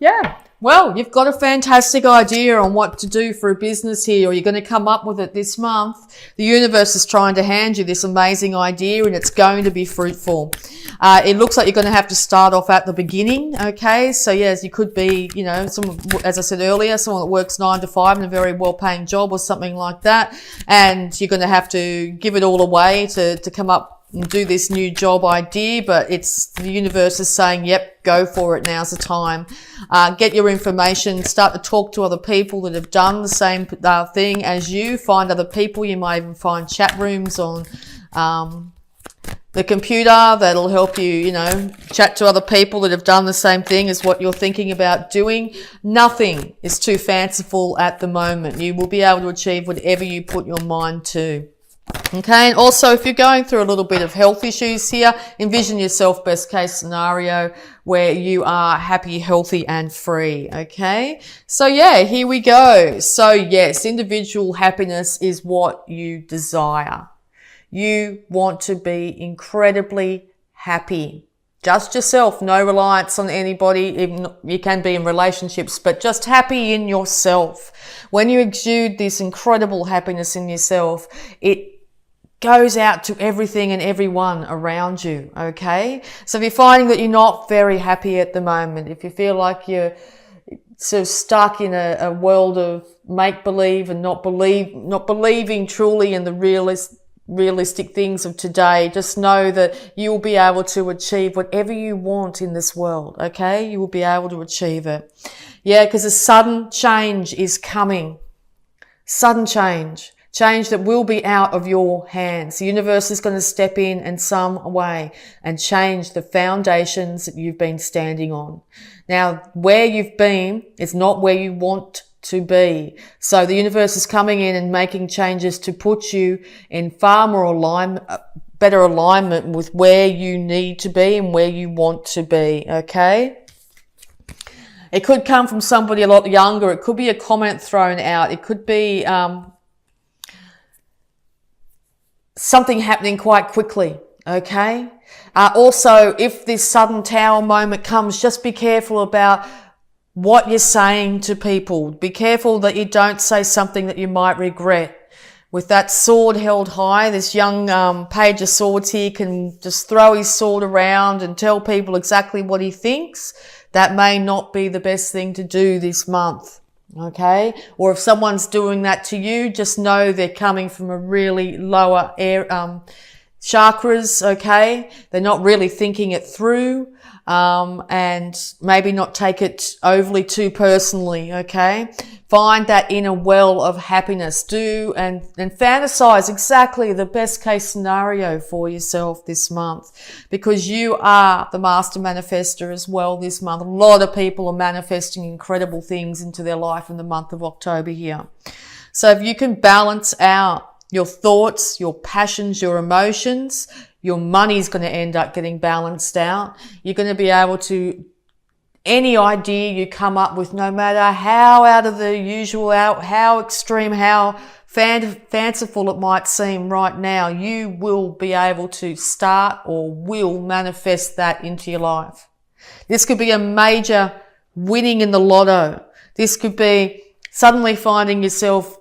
Yeah. Well, you've got a fantastic idea on what to do for a business here, or you're going to come up with it this month. The universe is trying to hand you this amazing idea, and it's going to be fruitful. It looks like you're going to have to start off at the beginning. Okay. So yes, you could be, someone, as I said earlier, someone that works 9 to 5 in a very well-paying job or something like that. And you're going to have to give it all away to come up and do this new job idea, but it's the universe is saying, yep, go for it. Now's the time. Get your information, start to talk to other people that have done the same thing as you. Find other people. You might even find chat rooms on the computer that'll help you, chat to other people that have done the same thing as what you're thinking about doing. Nothing is too fanciful at the moment. You will be able to achieve whatever you put your mind to. Okay, and also if you're going through a little bit of health issues here, envision yourself best case scenario where you are happy, healthy and free. Okay, so yeah, here we go. So yes, individual happiness is what you desire. You want to be incredibly happy. Just yourself, no reliance on anybody. Even you can be in relationships, but just happy in yourself. When you exude this incredible happiness in yourself, it goes out to everything and everyone around you, okay? So if you're finding that you're not very happy at the moment, if you feel like you're sort of stuck in a world of make-believe and not believing truly in the realistic things of today, just know that you will be able to achieve whatever you want in this world, okay? You will be able to achieve it. Yeah, because a sudden change is coming. Sudden change. Change that will be out of your hands. The universe is going to step in some way and change the foundations that you've been standing on. Now, where you've been is not where you want to be. So the universe is coming in and making changes to put you in far more better alignment with where you need to be and where you want to be. Okay. It could come from somebody a lot younger. It could be a comment thrown out. It could be, something happening quite quickly, okay? Also, if this sudden tower moment comes, just be careful about what you're saying to people. Be careful that you don't say something that you might regret. With that sword held high, this young page of swords here can just throw his sword around and tell people exactly what he thinks. That may not be the best thing to do this month. Okay, or if someone's doing that to you, just know they're coming from a really lower chakras. Okay, they're not really thinking it through, and maybe not take it overly too personally. Okay, find that inner well of happiness. Do and fantasize exactly the best case scenario for yourself this month, because you are the master manifester as well this month. A lot of people are manifesting incredible things into their life in the month of October here. So if you can balance out your thoughts, your passions, your emotions, your money's going to end up getting balanced out. You're going to be able to, any idea you come up with, no matter how out of the usual, how extreme, how fanciful it might seem right now, you will be able to start or will manifest that into your life. This could be a major winning in the lotto. This could be suddenly finding yourself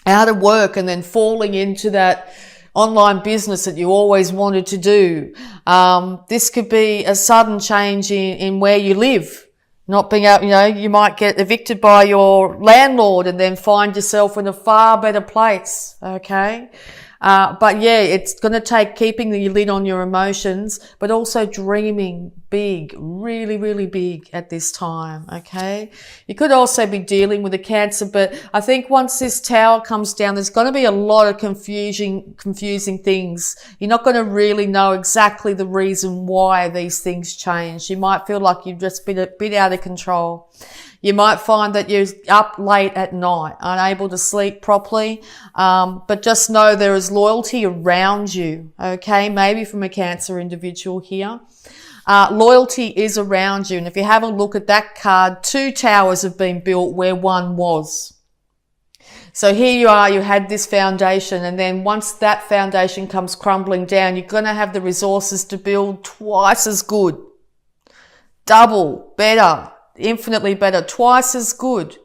out of work and then falling into that online business that you always wanted to do. This could be a sudden change in where you live. Not being able, you might get evicted by your landlord and then find yourself in a far better place. Okay. But yeah, it's going to take keeping the lid on your emotions, but also dreaming big, really, really big at this time. Okay. You could also be dealing with a Cancer, but I think once this tower comes down, there's going to be a lot of confusing things. You're not going to really know exactly the reason why these things change. You might feel like you've just been a bit out of control. You might find that you're up late at night, unable to sleep properly, but just know there is loyalty around you, okay? Maybe from a Cancer individual here. Loyalty is around you, and if you have a look at that card, 2 towers have been built where one was. So here you are, you had this foundation, and then once that foundation comes crumbling down, you're going to have the resources to build twice as good, double, better. infinitely better, twice as good.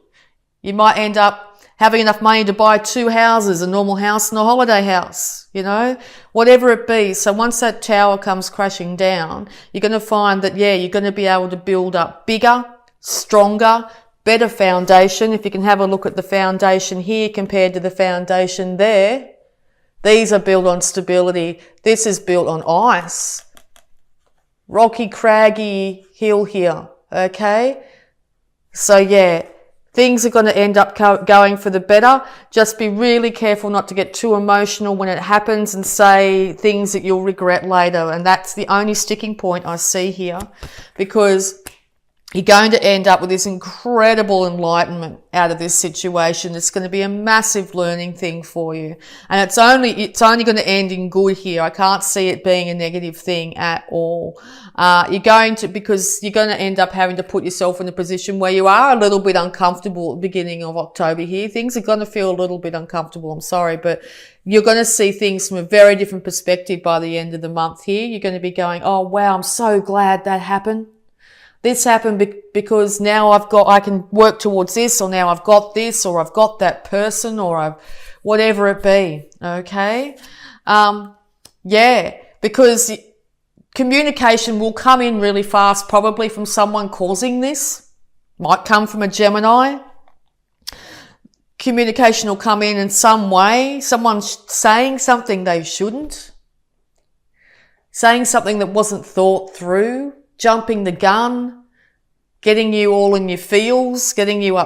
You might end up having enough money to buy 2 houses, a normal house and a holiday house, you know, whatever it be. So once that tower comes crashing down, you're going to find that, yeah, you're going to be able to build up bigger, stronger, better foundation. If you can have a look at the foundation here compared to the foundation there, these are built on stability. This is built on ice. Rocky, craggy hill here, okay? So yeah, things are going to end up going for the better. Just be really careful not to get too emotional when it happens and say things that you'll regret later. And that's the only sticking point I see here, because you're going to end up with this incredible enlightenment out of this situation. It's going to be a massive learning thing for you. And it's only going to end in good here. I can't see it being a negative thing at all. Because you're going to end up having to put yourself in a position where you are a little bit uncomfortable at the beginning of October here. Things are going to feel a little bit uncomfortable. I'm sorry, but you're going to see things from a very different perspective by the end of the month here. You're going to be going, oh, wow, I'm so glad that happened. This happened because now I can work towards this, or now I've got this, or I've got that person, or whatever it be. Okay. Yeah, because communication will come in really fast, probably from someone causing this. Might come from a Gemini. Communication will come in some way. Someone saying something they shouldn't. Saying something that wasn't thought through. Jumping the gun, getting you all in your feels, getting you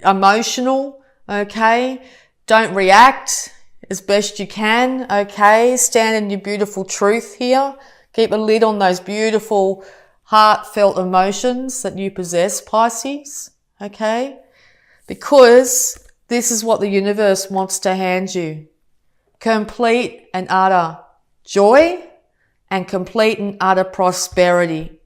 emotional, okay? Don't react as best you can, okay? Stand in your beautiful truth here. Keep a lid on those beautiful, heartfelt emotions that you possess, Pisces, okay? Because this is what the universe wants to hand you. Complete and utter joy and complete and utter prosperity.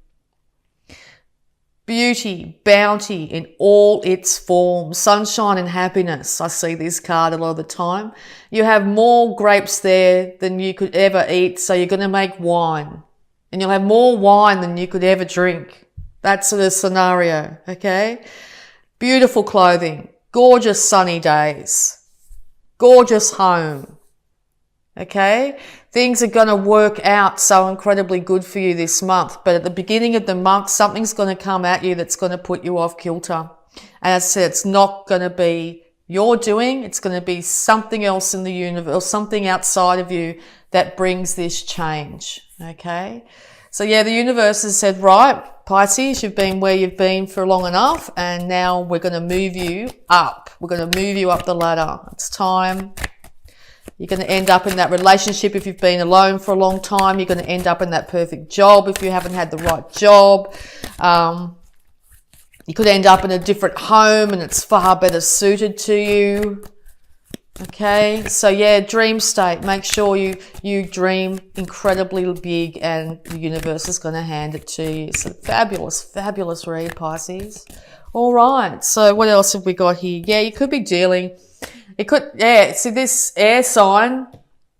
Beauty, bounty in all its forms, sunshine and happiness. I see this card a lot of the time. You have more grapes there than you could ever eat, so you're going to make wine. And you'll have more wine than you could ever drink. That's the scenario, okay? Beautiful clothing, gorgeous sunny days, gorgeous home, okay? Things are going to work out so incredibly good for you this month. But at the beginning of the month, something's going to come at you that's going to put you off kilter. And as I said, it's not going to be your doing. It's going to be something else in the universe, or something outside of you that brings this change. Okay. So yeah, the universe has said, right, Pisces, you've been where you've been for long enough. And now we're going to move you up. We're going to move you up the ladder. It's time. You're going to end up in that relationship if you've been alone for a long time. You're going to end up in that perfect job if you haven't had the right job. You could end up in a different home and it's far better suited to you. Okay, so yeah, dream state. Make sure you dream incredibly big and the universe is going to hand it to you. It's a fabulous, fabulous read, Pisces. All right, so what else have we got here? Yeah, you could be dealing... It could, yeah, see this air sign,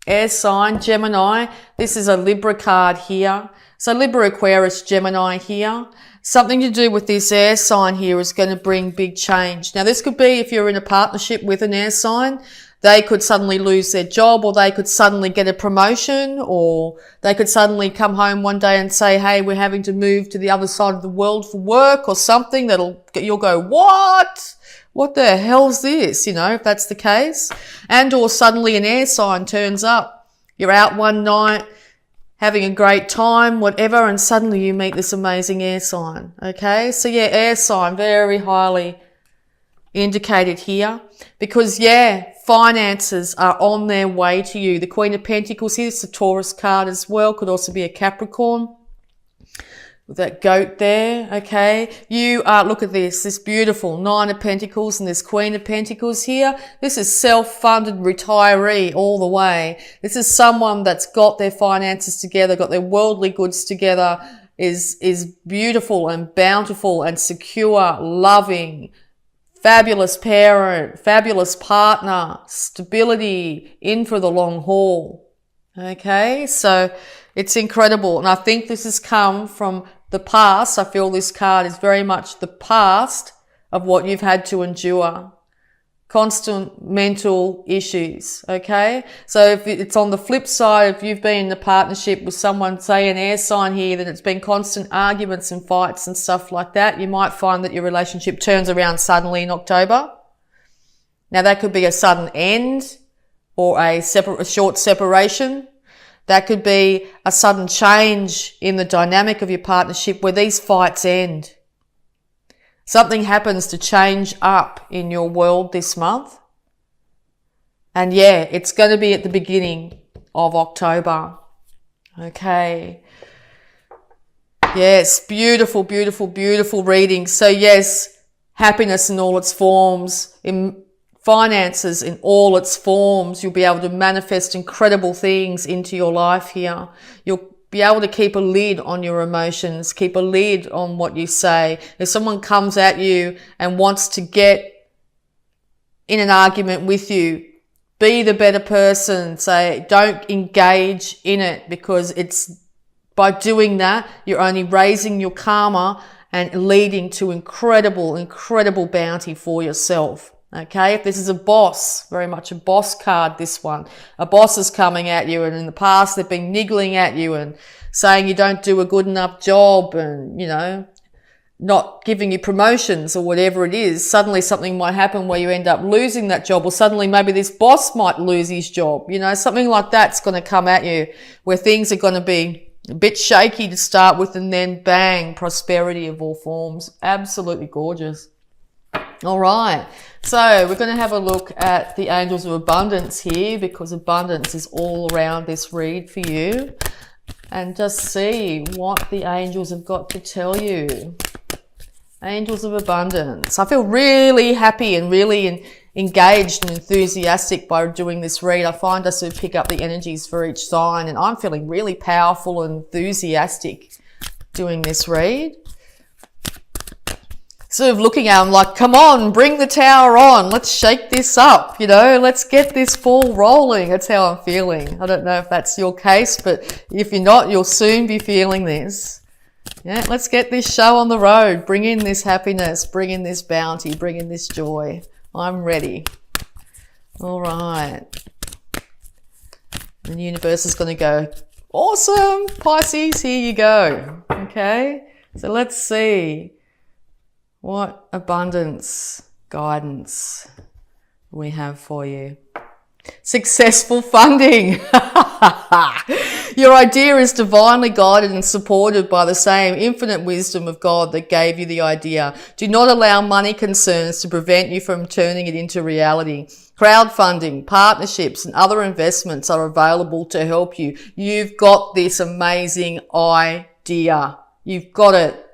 Gemini, this is a Libra card here. So Libra, Aquarius, Gemini here. Something to do with this air sign here is going to bring big change. Now this could be if you're in a partnership with an air sign, they could suddenly lose their job, or they could suddenly get a promotion, or they could suddenly come home one day and say, hey, we're having to move to the other side of the world for work or something you'll go, what? What the hell's this? You know, if that's the case. And or suddenly an air sign turns up. You're out one night, having a great time, whatever, and suddenly you meet this amazing air sign. Okay? So yeah, air sign, very highly indicated here. Because yeah, finances are on their way to you. The Queen of Pentacles here, it's a Taurus card as well. Could also be a Capricorn. With that goat there, okay? You are, look at this beautiful Nine of Pentacles and this Queen of Pentacles here. This is self-funded retiree all the way. This is someone that's got their finances together, got their worldly goods together, is beautiful and bountiful and secure, loving, fabulous parent, fabulous partner, stability, in for the long haul. Okay, so it's incredible. And I think this has come from the past. I feel this card is very much the past of what you've had to endure. Constant mental issues, okay? So if it's on the flip side, if you've been in a partnership with someone, say an air sign here, that it's been constant arguments and fights and stuff like that, you might find that your relationship turns around suddenly in October. Now that could be a sudden end or a short separation. That could be a sudden change in the dynamic of your partnership where these fights end. Something happens to change up in your world this month. And yeah, it's going to be at the beginning of October. Okay. Yes, beautiful, beautiful, beautiful reading. So yes, happiness in all its forms, in finances in all its forms. You'll be able to manifest incredible things into your life here. You'll be able to keep a lid on your emotions, keep a lid on what you say. If someone comes at you and wants to get in an argument with you, be the better person. Say, don't engage in it, because it's by doing that, you're only raising your karma and leading to incredible, incredible bounty for yourself. Okay, if this is a boss, very much a boss card, this one. A boss is coming at you, and in the past they've been niggling at you and saying you don't do a good enough job and, you know, not giving you promotions or whatever it is. Suddenly something might happen where you end up losing that job, or suddenly maybe this boss might lose his job. You know, something like that's going to come at you where things are going to be a bit shaky to start with, and then bang, prosperity of all forms. Absolutely gorgeous. All right, so we're going to have a look at the angels of abundance here, because abundance is all around this read for you, and just see what the angels have got to tell you. Angels of abundance. I feel really happy and really engaged and enthusiastic by doing this read. I find us to pick up the energies for each sign, and I'm feeling really powerful and enthusiastic doing this read. Sort of looking at them like, come on, bring the tower on. Let's shake this up, you know, let's get this ball rolling. That's how I'm feeling. I don't know if that's your case, but if you're not, you'll soon be feeling this. Yeah, let's get this show on the road. Bring in this happiness, bring in this bounty, bring in this joy. I'm ready. All right. The universe is going to go, awesome, Pisces, here you go. Okay, so let's see what abundance guidance we have for you. Successful funding. Your idea is divinely guided and supported by the same infinite wisdom of God that gave you the idea. Do not allow money concerns to prevent you from turning it into reality. Crowdfunding, partnerships, and other investments are available to help you. You've got this amazing idea. You've got it.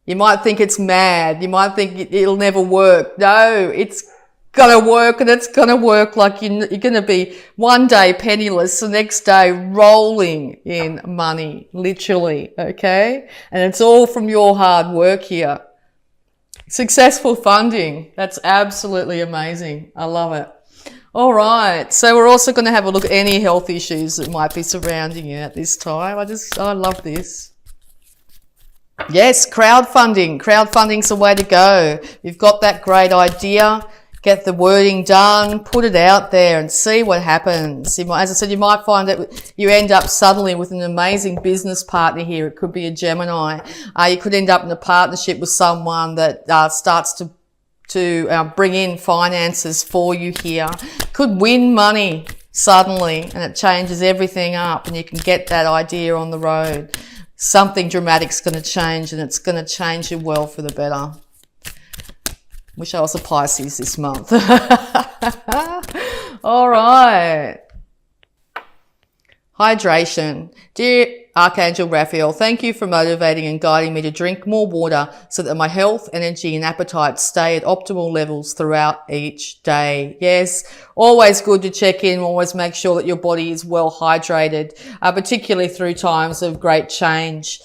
You might think it's mad. You might think it'll never work. No, it's gonna work, and it's gonna work like you're gonna be one day penniless, the next day rolling in money, literally, okay? And it's all from your hard work here. Successful funding. That's absolutely amazing. I love it. All right. So we're also going to have a look at any health issues that might be surrounding you at this time. I love this. Yes, crowdfunding. Crowdfunding's the way to go. You've got that great idea. Get the wording done, put it out there and see what happens. As I said, you might find that you end up suddenly with an amazing business partner here. It could be a Gemini. You could end up in a partnership with someone that starts to bring in finances for you here. Could win money suddenly, and it changes everything up, and you can get that idea on the road. Something dramatic's going to change, and it's going to change you well for the better. Wish I was a Pisces this month. All right. Hydration. Dear Archangel Raphael, thank you for motivating and guiding me to drink more water so that my health, energy and appetite stay at optimal levels throughout each day. Yes, always good to check in, always make sure that your body is well hydrated, particularly through times of great change.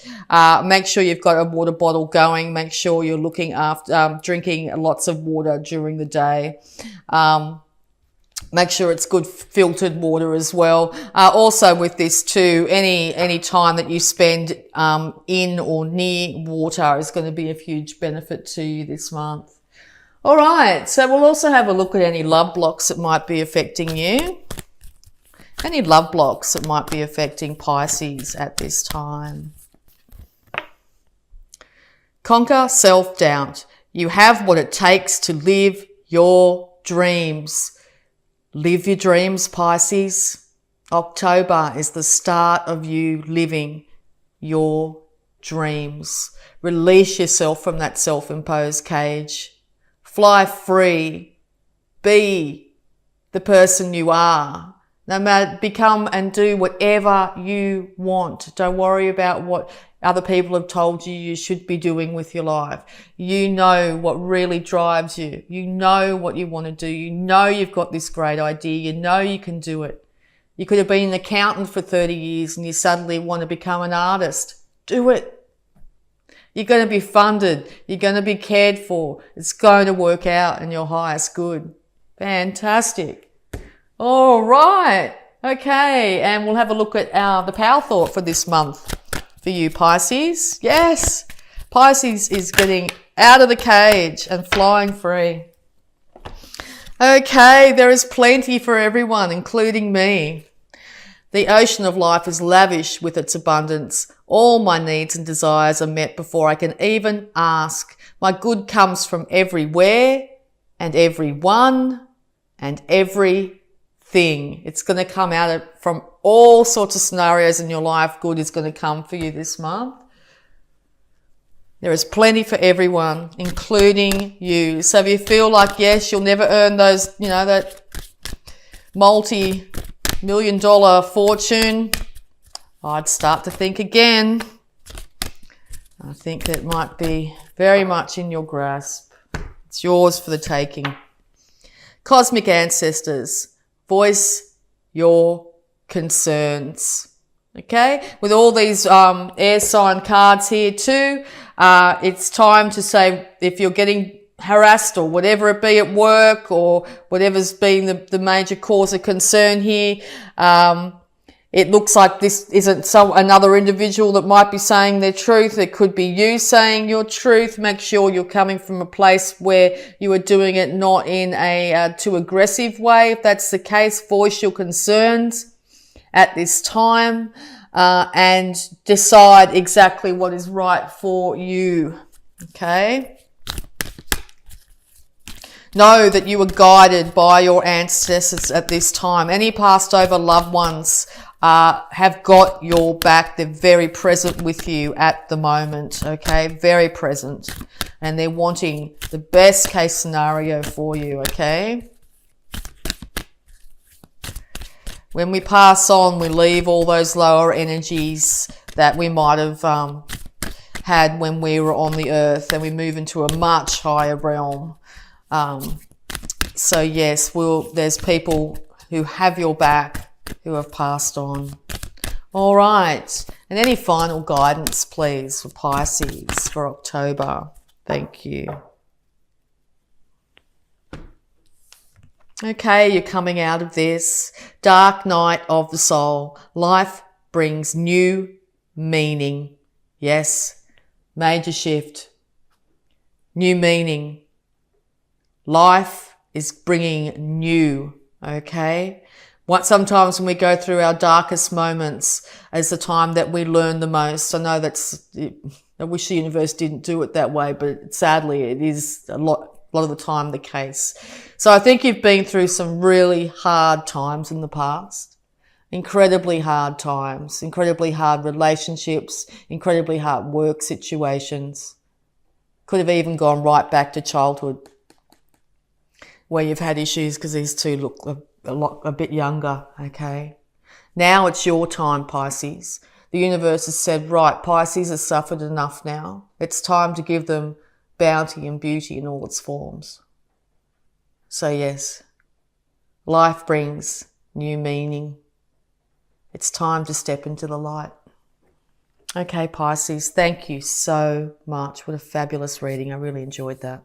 Make sure you've got a water bottle going. Make sure you're looking after, drinking lots of water during the day. Make sure it's good filtered water as well. Also with this too, any time that you spend in or near water is going to be of huge benefit to you this month. All right, so we'll also have a look at any love blocks that might be affecting you. Any love blocks that might be affecting Pisces at this time. Conquer self-doubt. You have what it takes to live your dreams. Live your dreams, Pisces. October is the start of you living your dreams. Release yourself from that self-imposed cage. Fly free. Be the person you are. No matter, become and do whatever you want. Don't worry about what other people have told you you should be doing with your life. You know what really drives you. You know what you want to do. You know you've got this great idea. You know you can do it. You could have been an accountant for 30 years and you suddenly want to become an artist. Do it. You're going to be funded. You're going to be cared for. It's going to work out in your highest good. Fantastic. All right. Okay. And we'll have a look at the power thought for this month for you, Pisces. Yes. Pisces is getting out of the cage and flying free. Okay. There is plenty for everyone, including me. The ocean of life is lavish with its abundance. All my needs and desires are met before I can even ask. My good comes from everywhere and everyone and everything. It's going to come out from all sorts of scenarios in your life. Good is going to come for you this month. There is plenty for everyone, including you. So if you feel like, yes, you'll never earn those, that multi-million-dollar fortune, I'd start to think again. I think that might be very much in your grasp. It's yours for the taking. Cosmic ancestors, voice your concerns. Okay? With all these air sign cards here too, it's time to say if you're getting harassed or whatever it be at work or whatever's been the major cause of concern here, it looks like this isn't another individual that might be saying their truth. It could be you saying your truth. Make sure you're coming from a place where you are doing it not in a too aggressive way. If that's the case, voice your concerns at this time and decide exactly what is right for you. Okay? Know that you are guided by your ancestors at this time. Any passed over loved ones have got your back. They're very present with you at the moment, okay? Very present. And they're wanting the best case scenario for you, okay? When we pass on, we leave all those lower energies that we might have had when we were on the earth, and we move into a much higher realm. So yes, there's people who have your back who have passed on. All right. And any final guidance, please, for Pisces for October. Thank you. Okay, you're coming out of this. Dark night of the soul. Life brings new meaning. Yes. Major shift. New meaning. Life is bringing new, okay? Sometimes when we go through our darkest moments is the time that we learn the most. I know I wish the universe didn't do it that way, but sadly it is a lot of the time the case. So I think you've been through some really hard times in the past. Incredibly hard times, incredibly hard relationships, incredibly hard work situations. Could have even gone right back to childhood, where you've had issues because these two look a bit younger, okay? Now it's your time, Pisces. The universe has said, right, Pisces has suffered enough now. It's time to give them bounty and beauty in all its forms. So yes, life brings new meaning. It's time to step into the light. Okay, Pisces, thank you so much. What a fabulous reading. I really enjoyed that.